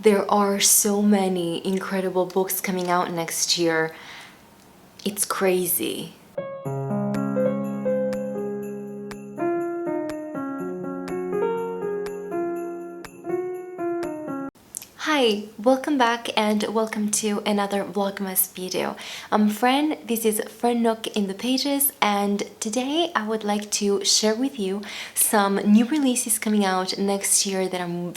There are so many incredible books coming out next year. It's crazy. Hi, welcome back and welcome to another vlogmas video. I'm Fran, this is Fran Nook in the pages, and today I would like to share with you some new releases coming out next year that I'm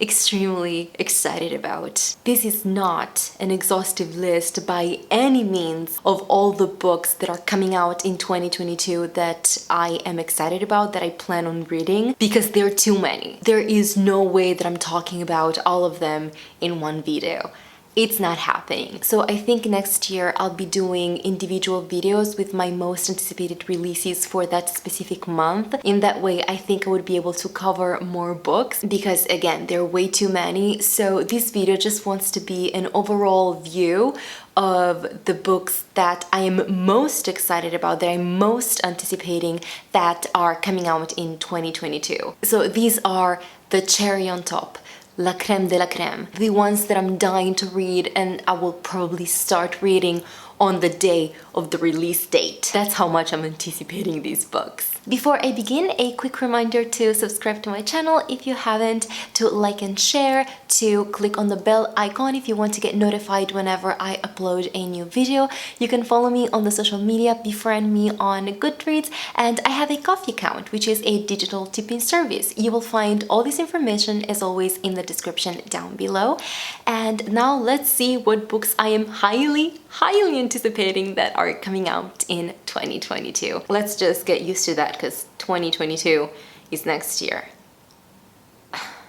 extremely excited about. This is not an exhaustive list by any means of all the books that are coming out in 2022 that I am excited about, that I plan on reading, because there are too many. There is no way that I'm talking about all of them in one video. It's not happening. So I think next year I'll be doing individual videos with my most anticipated releases for that specific month. In that way, I think I would be able to cover more books because, again, there are way too many. So this video just wants to be an overall view of the books that I am most excited about, that I'm most anticipating, that are coming out in 2022. So these are the cherry on top, la crème de la crème, the ones that I'm dying to read, and I will probably start reading on the day of the release date. That's how much I'm anticipating these books. Before I begin, a quick reminder to subscribe to my channel if you haven't, to like and share, to click on the bell icon if you want to get notified whenever I upload a new video. You can follow me on the social media, befriend me on Goodreads, and I have a Coffee account, which is a digital tipping service. You will find all this information, as always, in the description down below. And now let's see what books I am highly anticipating that are coming out in 2022. Let's just get used to that because 2022 is next year.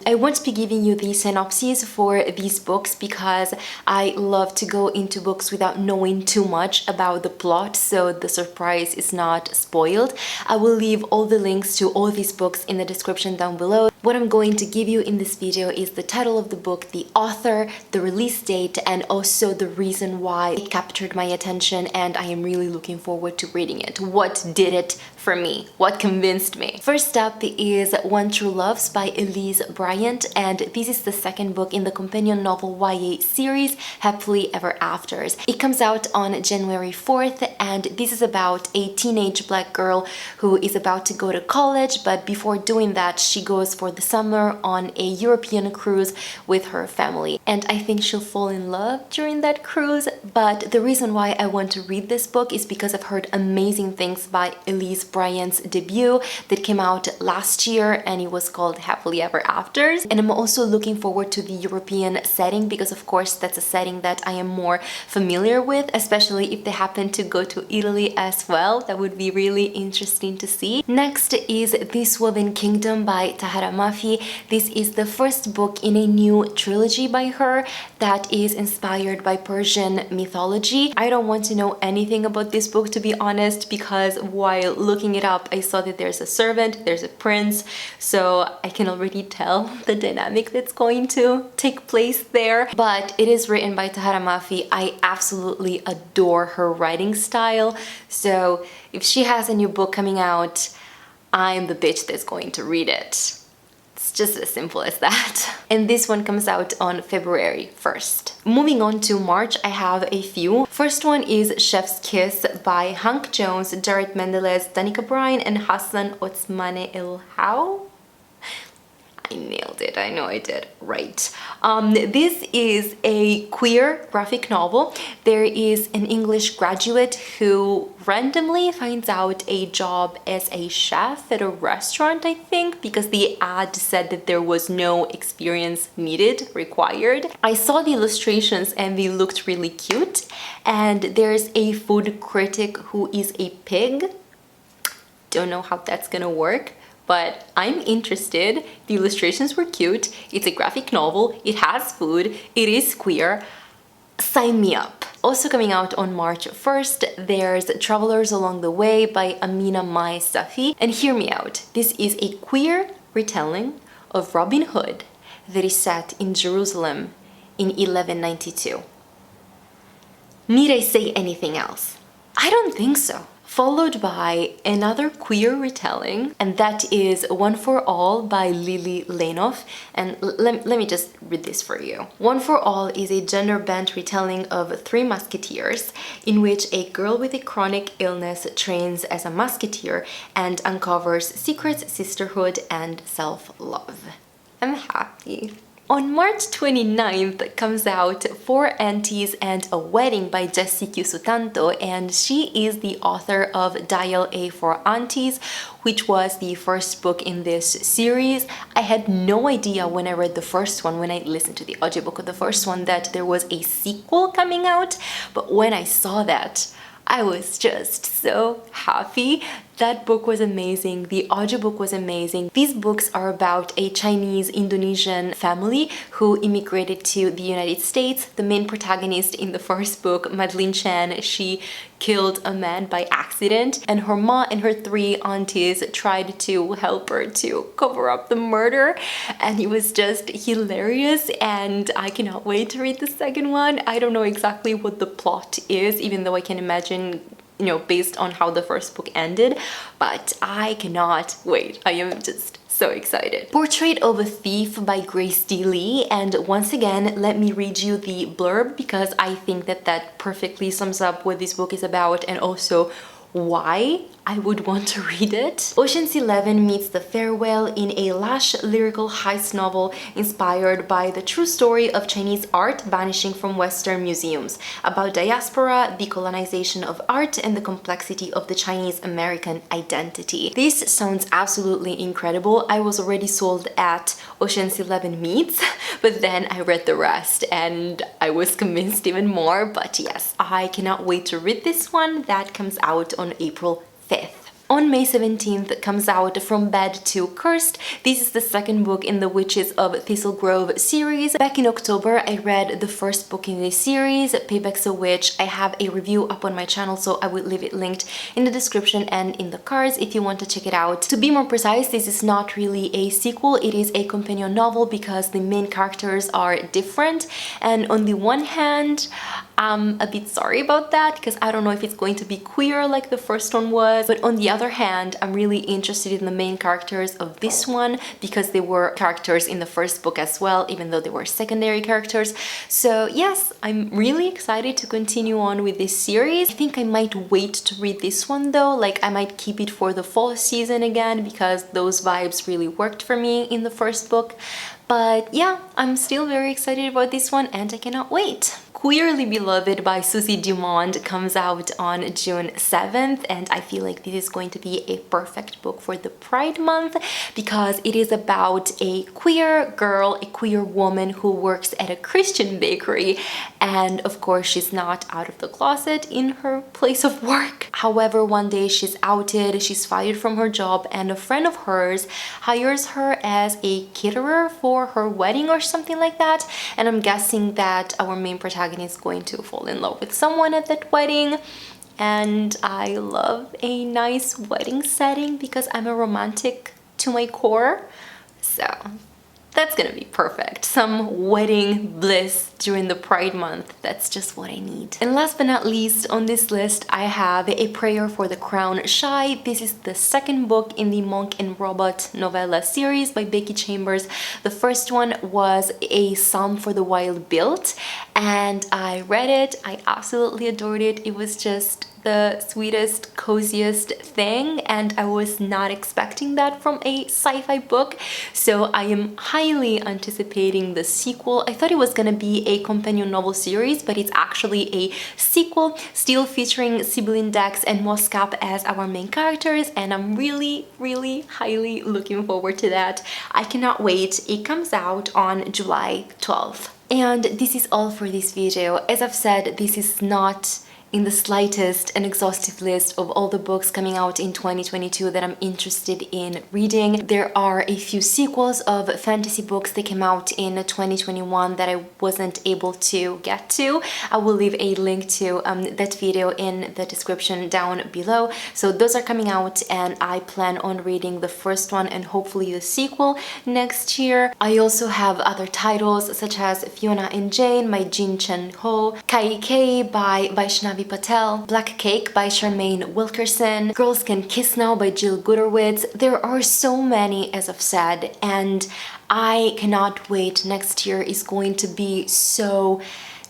I won't be giving you the synopses for these books because I love to go into books without knowing too much about the plot, so the surprise is not spoiled. I will leave all the links to all these books in the description down below. What I'm going to give you in this video is the title of the book, the author, the release date, and also the reason why it captured my attention, and I am really looking forward to reading it. What did it for me? What convinced me? First up is One True Loves by Elise, Bryant, and this is the second book in the companion novel YA series, Happily Ever Afters. It comes out on January 4th, and this is about a teenage black girl who is about to go to college, but before doing that, she goes for the summer on a European cruise with her family. And I think she'll fall in love during that cruise, but the reason why I want to read this book is because I've heard amazing things by Elise Bryant's debut that came out last year, and it was called Happily Ever Afters. And I'm also looking forward to the European setting because, of course, that's a setting that I am more familiar with, especially if they happen to go to Italy as well. That would be really interesting to see. Next is This Woven Kingdom by Tahereh. Mafi. This is the first book in a new trilogy by her that is inspired by Persian mythology. I don't want to know anything about this book, to be honest, because while looking it up, I saw that there's a servant, there's a prince, so I can already tell the dynamic that's going to take place there. But it is written by Tahereh Mafi. I absolutely adore her writing style, so if she has a new book coming out, I'm the bitch that's going to read it. Just as simple as that. And this one comes out on February 1st. Moving on to March, I have a few. First one is Chef's Kiss by Hank Jones, Jared Mendelez, Danica Bryan, and Hassan Otsmane Ilhau. I nailed it. I know I did. Right. This is a queer graphic novel. There is an English graduate who randomly finds out a job as a chef at a restaurant, I think, because the ad said that there was no experience required. I saw the illustrations and they looked really cute. And there's a food critic who is a pig. Don't know how that's gonna work, but I'm interested. The illustrations were cute. It's a graphic novel. It has food. It is queer. Sign me up. Also coming out on March 1st, there's Travelers Along the Way by Aminah Mae Safi. And hear me out. This is a queer retelling of Robin Hood that is set in Jerusalem in 1192. Need I say anything else? I don't think so. followed by another queer retelling, and that is One for All by Lille Lainoff. And let me just read this for you. One for All is a gender-bent retelling of Three Musketeers, in which a girl with a chronic illness trains as a musketeer and uncovers secrets, sisterhood, and self-love. I'm happy. On March 29th comes out Four Aunties and a Wedding by Jessica Sutanto, and she is the author of Dial A for Aunties, which was the first book in this series. I had no idea when I read the first one, when I listened to the audiobook of the first one, that there was a sequel coming out, but when I saw that, I was just so happy. That book was amazing. The audiobook was amazing. These books are about a Chinese-Indonesian family who immigrated to the United States. The main protagonist in the first book, Madeline Chan, she killed a man by accident, and her mom and her three aunties tried to help her to cover up the murder, and it was just hilarious, and I cannot wait to read the second one. I don't know exactly what the plot is, even though I can imagine, you know, based on how the first book ended, but I cannot wait. I am just so excited. Portrait of a Thief by Grace D. Lee, and once again, let me read you the blurb because I think that that perfectly sums up what this book is about and also why I would want to read it. Ocean's 11 meets The Farewell in a lush lyrical heist novel inspired by the true story of Chinese art vanishing from Western museums, about diaspora, decolonization of art, and the complexity of the Chinese-American identity. This sounds absolutely incredible. I was already sold at Ocean's 11 meets, but then I read the rest and I was convinced even more. But yes, I cannot wait to read this one. That comes out on April 5th. On May 17th comes out From Bad to Cursed. This is the second book in the Witches of Thistle Grove series. Back in October, I read the first book in this series, Payback's a Witch. I have a review up on my channel, so I will leave it linked in the description and in the cards if you want to check it out. To be more precise, this is not really a sequel, it is a companion novel because the main characters are different. And on the one hand, I'm a bit sorry about that because I don't know if it's going to be queer like the first one was, but on the other hand, I'm really interested in the main characters of this one because they were characters in the first book as well, even though they were secondary characters. So yes, I'm really excited to continue on with this series. I think I might wait to read this one though, like I might keep it for the fall season again because those vibes really worked for me in the first book. But yeah, I'm still very excited about this one and I cannot wait. Queerly Beloved by Susie Dumond comes out on June 7th, and I feel like this is going to be a perfect book for the Pride Month because it is about a queer girl, a queer woman who works at a Christian bakery, and of course she's not out of the closet in her place of work. However, one day she's outed, she's fired from her job, and a friend of hers hires her as a caterer for her wedding or something like that, and I'm guessing that our main protagonist is going to fall in love with someone at that wedding. And I love a nice wedding setting because I'm a romantic to my core, so that's gonna be perfect. Some wedding bliss during the Pride Month. That's just what I need. And last but not least on this list, I have A Prayer for the Crown Shy. This is the second book in the Monk and Robot novella series by Becky Chambers. The first one was A Psalm for the Wild Built, and I read it. I absolutely adored it. It was just the sweetest, coziest thing, and I was not expecting that from a sci-fi book, so I am highly anticipating the sequel. I thought it was gonna be a companion novel series, but it's actually a sequel, still featuring Sibylle Dex and Moskap as our main characters, and I'm really highly looking forward to that. I cannot wait. It comes out on July 12th. And this is all for this video. As I've said, this is not in the slightest an exhaustive list of all the books coming out in 2022 that I'm interested in reading. There are a few sequels of fantasy books that came out in 2021 that I wasn't able to get to. I will leave a link to that video in the description down below. So those are coming out and I plan on reading the first one and hopefully the sequel next year. I also have other titles such as Fiona and Jane by Jin Chen Ho, Kai Kei by Vaishnavi Harvey Patel, Black Cake by Charmaine Wilkerson, Girls Can Kiss Now by Jill Guterwitz. There are so many, as I've said, and I cannot wait. Next year is going to be so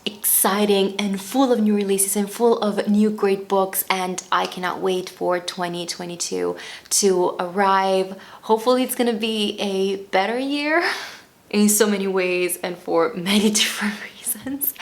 exciting and full of new releases and full of new great books, and I cannot wait for 2022 to arrive. Hopefully it's gonna be a better year in so many ways and for many different reasons.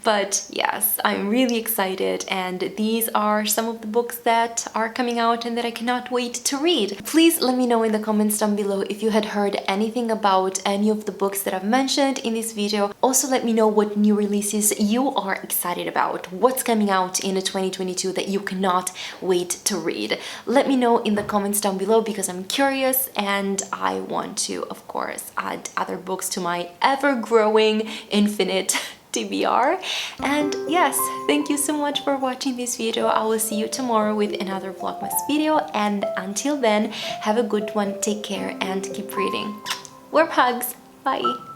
But yes, I'm really excited, and these are some of the books that are coming out and that I cannot wait to read. Please let me know in the comments down below if you had heard anything about any of the books that I've mentioned in this video. Also, let me know what new releases you are excited about. What's coming out in 2022 that you cannot wait to read? Let me know in the comments down below because I'm curious and I want to, of course, add other books to my ever-growing infinite TBR. And yes, thank you so much for watching this video. I will see you tomorrow with another vlogmas video, and until then, have a good one, take care and keep reading. Warm hugs, bye.